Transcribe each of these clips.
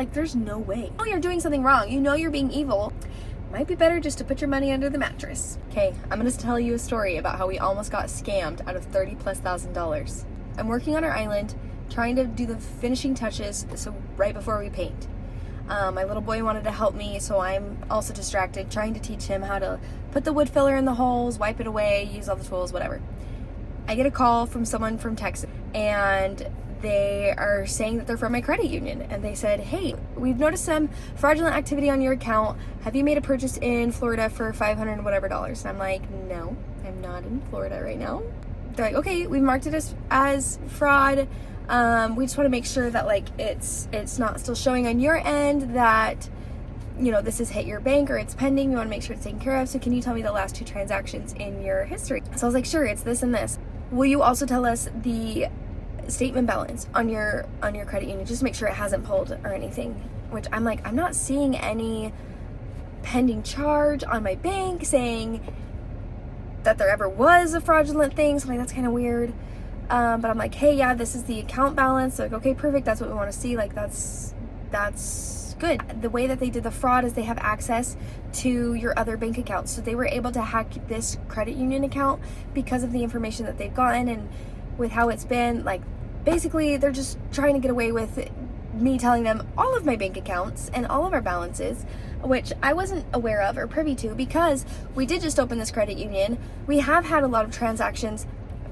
Like, there's no way. You know you're doing something wrong. You know you're being evil. Might be better just to put your money under the mattress. Okay, I'm gonna tell you a story about how we almost got scammed out of $30,000+. I'm working on our island, trying to do the finishing touches, so right before we paint. My little boy wanted to help me, so I'm also distracted, trying to teach him how to put the wood filler in the holes, wipe it away, use all the tools, whatever. I get a call from someone from Texas, and they are saying that they're from my credit union, and they said, hey, we've noticed some fraudulent activity on your account. Have you made a purchase in Florida for $500 whatever dollars? And I'm like, no, I'm not in Florida right now. They're like, okay, we've marked it as fraud. We just want to make sure that like it's not still showing on your end that, you know, this has hit your bank or it's pending. We want to make sure it's taken care of. So can you tell me the last 2 transactions in your history? So I was like, sure, it's this and this. Will you also tell us the statement balance on your credit union, just make sure it hasn't pulled or anything? Which I'm like, I'm not seeing any pending charge on my bank saying that there ever was a fraudulent thing. So I'm like, that's kind of weird. But I'm like, hey, yeah, this is the account balance. So like, okay, perfect, that's what we want to see. Like, that's good. The way that they did the fraud is they have access to your other bank accounts, so they were able to hack this credit union account because of the information that they've gotten and with how it's been. Like, basically they're just trying to get away with me telling them all of my bank accounts and all of our balances, which I wasn't aware of or privy to, because we did just open this credit union. We have had a lot of transactions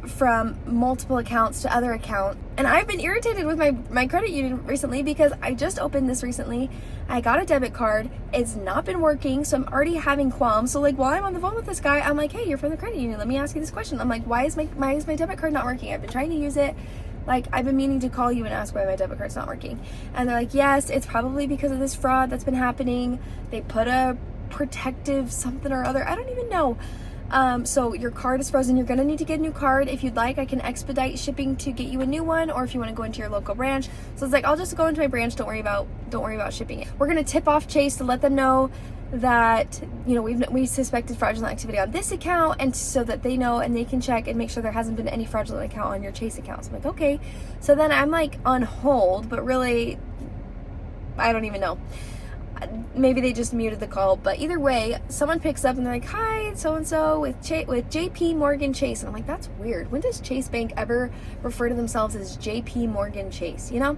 from multiple accounts to other accounts, and I've been irritated with my credit union recently because I just opened this recently. I got a debit card, it's not been working, so I'm already having qualms. So like, while I'm on the phone with this guy, I'm like, hey, you're from the credit union, let me ask you this question. I'm like, why is my debit card not working? I've been trying to use it. Like, I've been meaning to call you and ask why my debit card's not working. And they're like, yes, it's probably because of this fraud that's been happening. They put a protective something or other, I don't even know. So your card is frozen. You're gonna need to get a new card. If you'd like, I can expedite shipping to get you a new one, or if you want to go into your local branch. So it's like, I'll just go into my branch. Don't worry about shipping it. We're gonna tip off Chase to let them know that, you know, we suspected fraudulent activity on this account, and so that they know and they can check and make sure there hasn't been any fraudulent account on your Chase account. So I'm like, okay. So then I'm like on hold, but really, I don't even know. Maybe they just muted the call, but either way, someone picks up and they're like, hi, so-and-so with JP Morgan Chase. And I'm like, that's weird. When does Chase Bank ever refer to themselves as JP Morgan Chase, you know?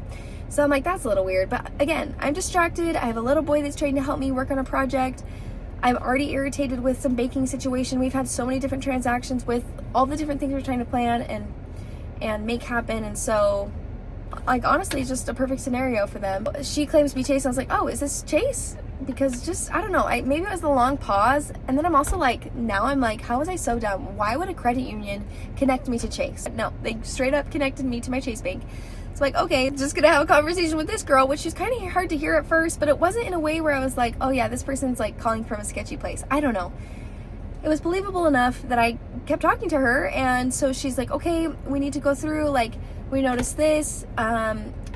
So I'm like, that's a little weird. But again, I'm distracted. I have a little boy that's trying to help me work on a project. I'm already irritated with some banking situation. We've had so many different transactions with all the different things we're trying to plan and make happen. And so, like, honestly, it's just a perfect scenario for them. She claims to be Chase. I was like, oh, is this Chase? Because just, I don't know, maybe it was the long pause. And then I'm also like, now I'm like, how was I so dumb? Why would a credit union connect me to Chase? No, they straight up connected me to my Chase Bank. So like, okay, just gonna have a conversation with this girl, which is kind of hard to hear at first, but it wasn't in a way where I was like, oh yeah, this person's like calling from a sketchy place. I don't know. It was believable enough that I kept talking to her, and so she's like, okay, we need to go through, like, we noticed this,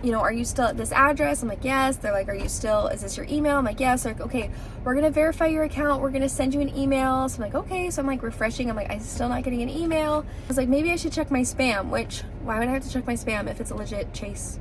you know, are you still at this address? I'm like, yes. They're like, is this your email? I'm like, yes. They're like, okay, we're gonna verify your account, we're gonna send you an email. So I'm like, okay. So I'm like refreshing, I'm like, I'm still not getting an email. I was like, maybe I should check my spam, which, why would I have to check my spam if it's a legit Chase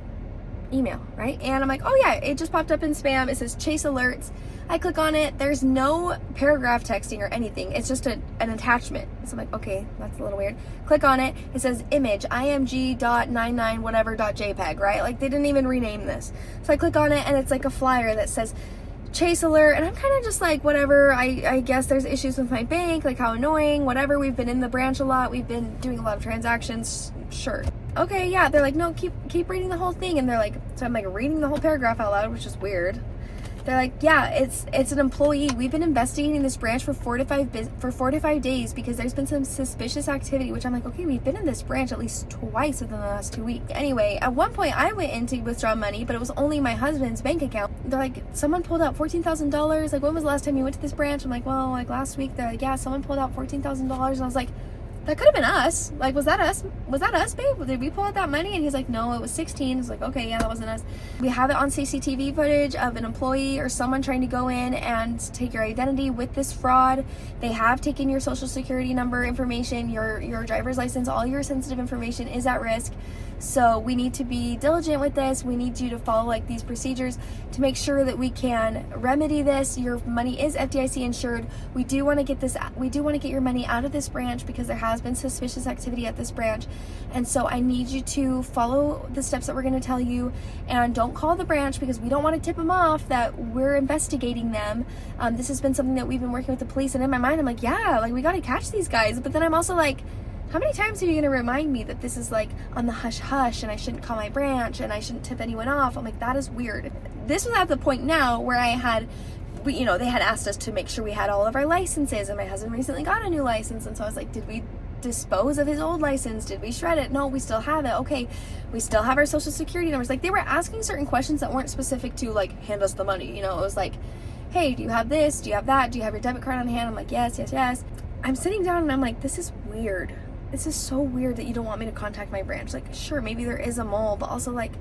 email, right? And I'm like, oh yeah, it just popped up in spam. It says Chase alerts. I click on it. There's no paragraph texting or anything. It's just an attachment. So I'm like, okay, that's a little weird. Click on it. It says image img.99 whatever.jpg, right? Like, they didn't even rename this. So I click on it, and it's like a flyer that says Chase alert, and I'm kind of just like, whatever. I guess there's issues with my bank, like, how annoying, whatever. We've been in the branch a lot. We've been doing a lot of transactions. Sure. Okay, yeah. They're like, no, keep reading the whole thing. And they're like, so I'm like reading the whole paragraph out loud, which is weird. They're like, yeah, it's an employee. We've been investigating this branch for 4 to 5 days because there's been some suspicious activity, which I'm like, okay, we've been in this branch at least twice within the last 2 weeks. Anyway, at one point I went in to withdraw money, but it was only my husband's bank account. They're like, someone pulled out $14,000. Like, when was the last time you went to this branch? I'm like, well, like last week. They're like, yeah, someone pulled out $14,000. And I was like, that could have been us. Like, was that us? Was that us, babe? Did we pull out that money? And he's like, no, it was 16. I was like, okay, yeah, that wasn't us. We have it on CCTV footage of an employee or someone trying to go in and take your identity with this fraud. They have taken your social security number information, your driver's license, all your sensitive information is at risk. So we need to be diligent with this. We need you to follow like these procedures to make sure that we can remedy this. Your money is FDIC insured. We do want to get your money out of this branch because there has been suspicious activity at this branch. And so I need you to follow the steps that we're going to tell you, and don't call the branch because we don't want to tip them off that we're investigating them. This has been something that we've been working with the police, and in my mind I'm like, yeah, like we got to catch these guys. But then I'm also like, how many times are you going to remind me that this is like on the hush hush and I shouldn't call my branch and I shouldn't tip anyone off? I'm like, that is weird. This was at the point now where they had asked us to make sure we had all of our licenses, and my husband recently got a new license, and so I was like, did we dispose of his old license? Did we shred it? No, we still have it. Okay, we still have our social security numbers. Like, they were asking certain questions that weren't specific to like, hand us the money. It was like, hey, do you have this? Do you have that? Do you have your debit card on hand? I'm like, yes. I'm sitting down and I'm like, this is weird. This is so weird that you don't want me to contact my branch. Like, sure, maybe there is a mole, but also like,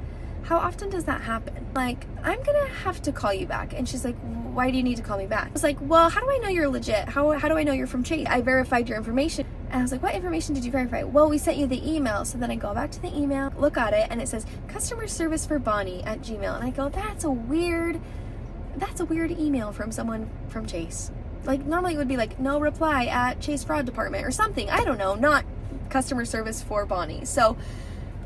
how often does that happen? Like, I'm gonna have to call you back. And she's like, why do you need to call me back? I was like, well, how do I know you're legit? How do I know you're from Chase? I verified your information. And I was like, what information did you verify? Well, we sent you the email. So then I go back to the email, look at it, and it says customer service for Bonnie at Gmail. And I go, that's a weird email from someone from Chase. Like, normally it would be like, no reply at Chase Fraud Department or something. I don't know, not customer service for Bonnie. So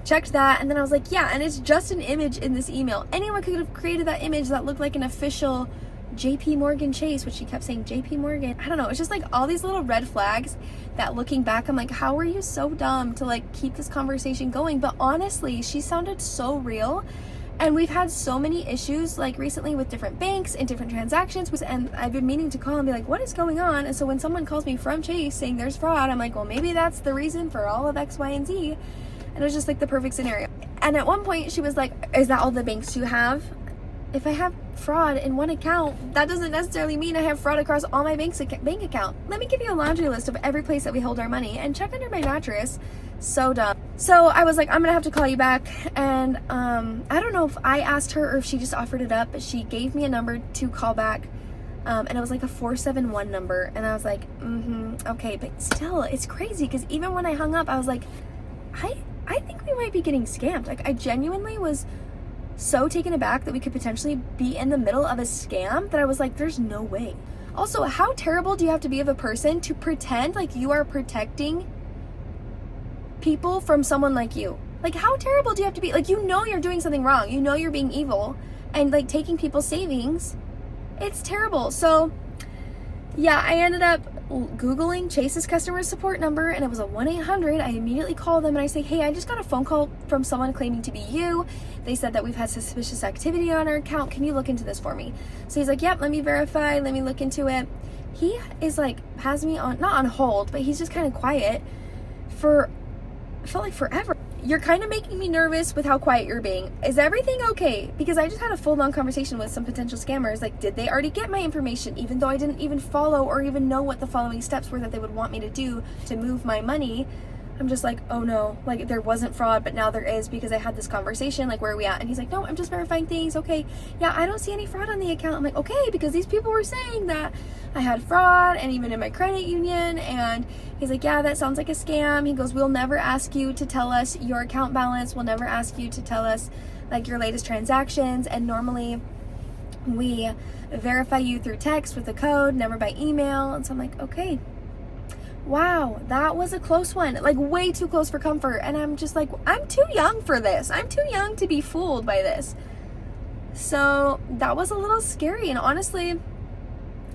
checked that, and then I was like, yeah, and it's just an image in this email. Anyone could have created that image that looked like an official JP Morgan Chase, which she kept saying JP Morgan. I don't know, it's just like all these little red flags that looking back, I'm like, how are you so dumb to like keep this conversation going? But honestly, she sounded so real. And we've had so many issues like recently with different banks and different transactions, and I've been meaning to call and be like, what is going on? And so when someone calls me from Chase saying there's fraud, I'm like, well, maybe that's the reason for all of X, Y, and Z. And it was just like the perfect scenario. And at one point she was like, is that all the banks you have? If I have fraud in one account, that doesn't necessarily mean I have fraud across all my bank account. Let me give you a laundry list of every place that we hold our money, and check under my mattress. So dumb. So I was like, I'm gonna have to call you back. And I don't know if I asked her or if she just offered it up, but she gave me a number to call back. And it was like a 471 number. And I was like, okay, but still, it's crazy because even when I hung up, I was like, I think we might be getting scammed. Like, I genuinely was so taken aback that we could potentially be in the middle of a scam that I was like, there's no way. Also, how terrible do you have to be of a person to pretend like you are protecting people from someone like you? Like, how terrible do you have to be? Like, you're doing something wrong. You're being evil and like taking people's savings. It's terrible. So yeah, I ended up Googling Chase's customer support number, and it was a 1-800. I immediately call them and I say, hey, I just got a phone call from someone claiming to be you. They said that we've had suspicious activity on our account. Can you look into this for me? So he's like, yep, let me verify. Let me look into it. He is like, has me on, not on hold, but he's just kind of quiet for, it felt like forever. You're kind of making me nervous with how quiet you're being. Is everything okay? Because I just had a full-on conversation with some potential scammers. Like, did they already get my information, even though I didn't even follow or even know what the following steps were that they would want me to do to move my money? I'm just like, oh no, like there wasn't fraud, but now there is because I had this conversation. Like, where are we at? And he's like, no, I'm just verifying things. Okay, yeah, I don't see any fraud on the account. I'm like, okay, because these people were saying that I had fraud, and even in my credit union. And he's like, yeah, that sounds like a scam. He goes, we'll never ask you to tell us your account balance. We'll never ask you to tell us like your latest transactions. And normally we verify you through text with a code, never by email. And so I'm like, okay. Wow, that was a close one, like way too close for comfort. And I'm just like, I'm too young for this. I'm too young to be fooled by this. So that was a little scary, and honestly,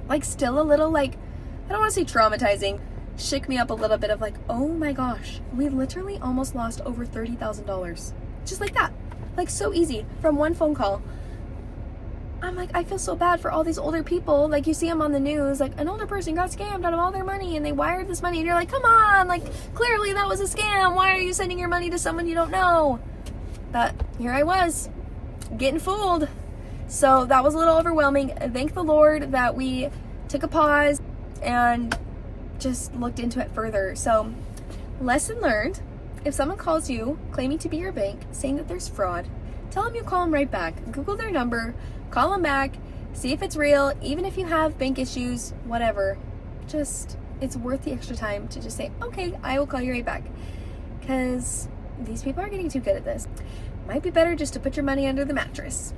like still a little like, I don't want to say traumatizing, shook me up a little bit of like, oh my gosh, we literally almost lost over $30,000. Just like that, like so easy from one phone call. I'm like, I feel so bad for all these older people. Like, you see them on the news, like an older person got scammed out of all their money and they wired this money, and you're like, come on, like clearly that was a scam. Why are you sending your money to someone you don't know? But here I was getting fooled. So that was a little overwhelming. Thank the Lord that we took a pause and just looked into it further. So lesson learned, if someone calls you claiming to be your bank, saying that there's fraud, tell them you call them right back. Google their number, call them back, see if it's real. Even if you have bank issues, whatever, just, it's worth the extra time to just say, okay, I will call you right back. Because These people are getting too good at this. Might be better just to put your money under the mattress.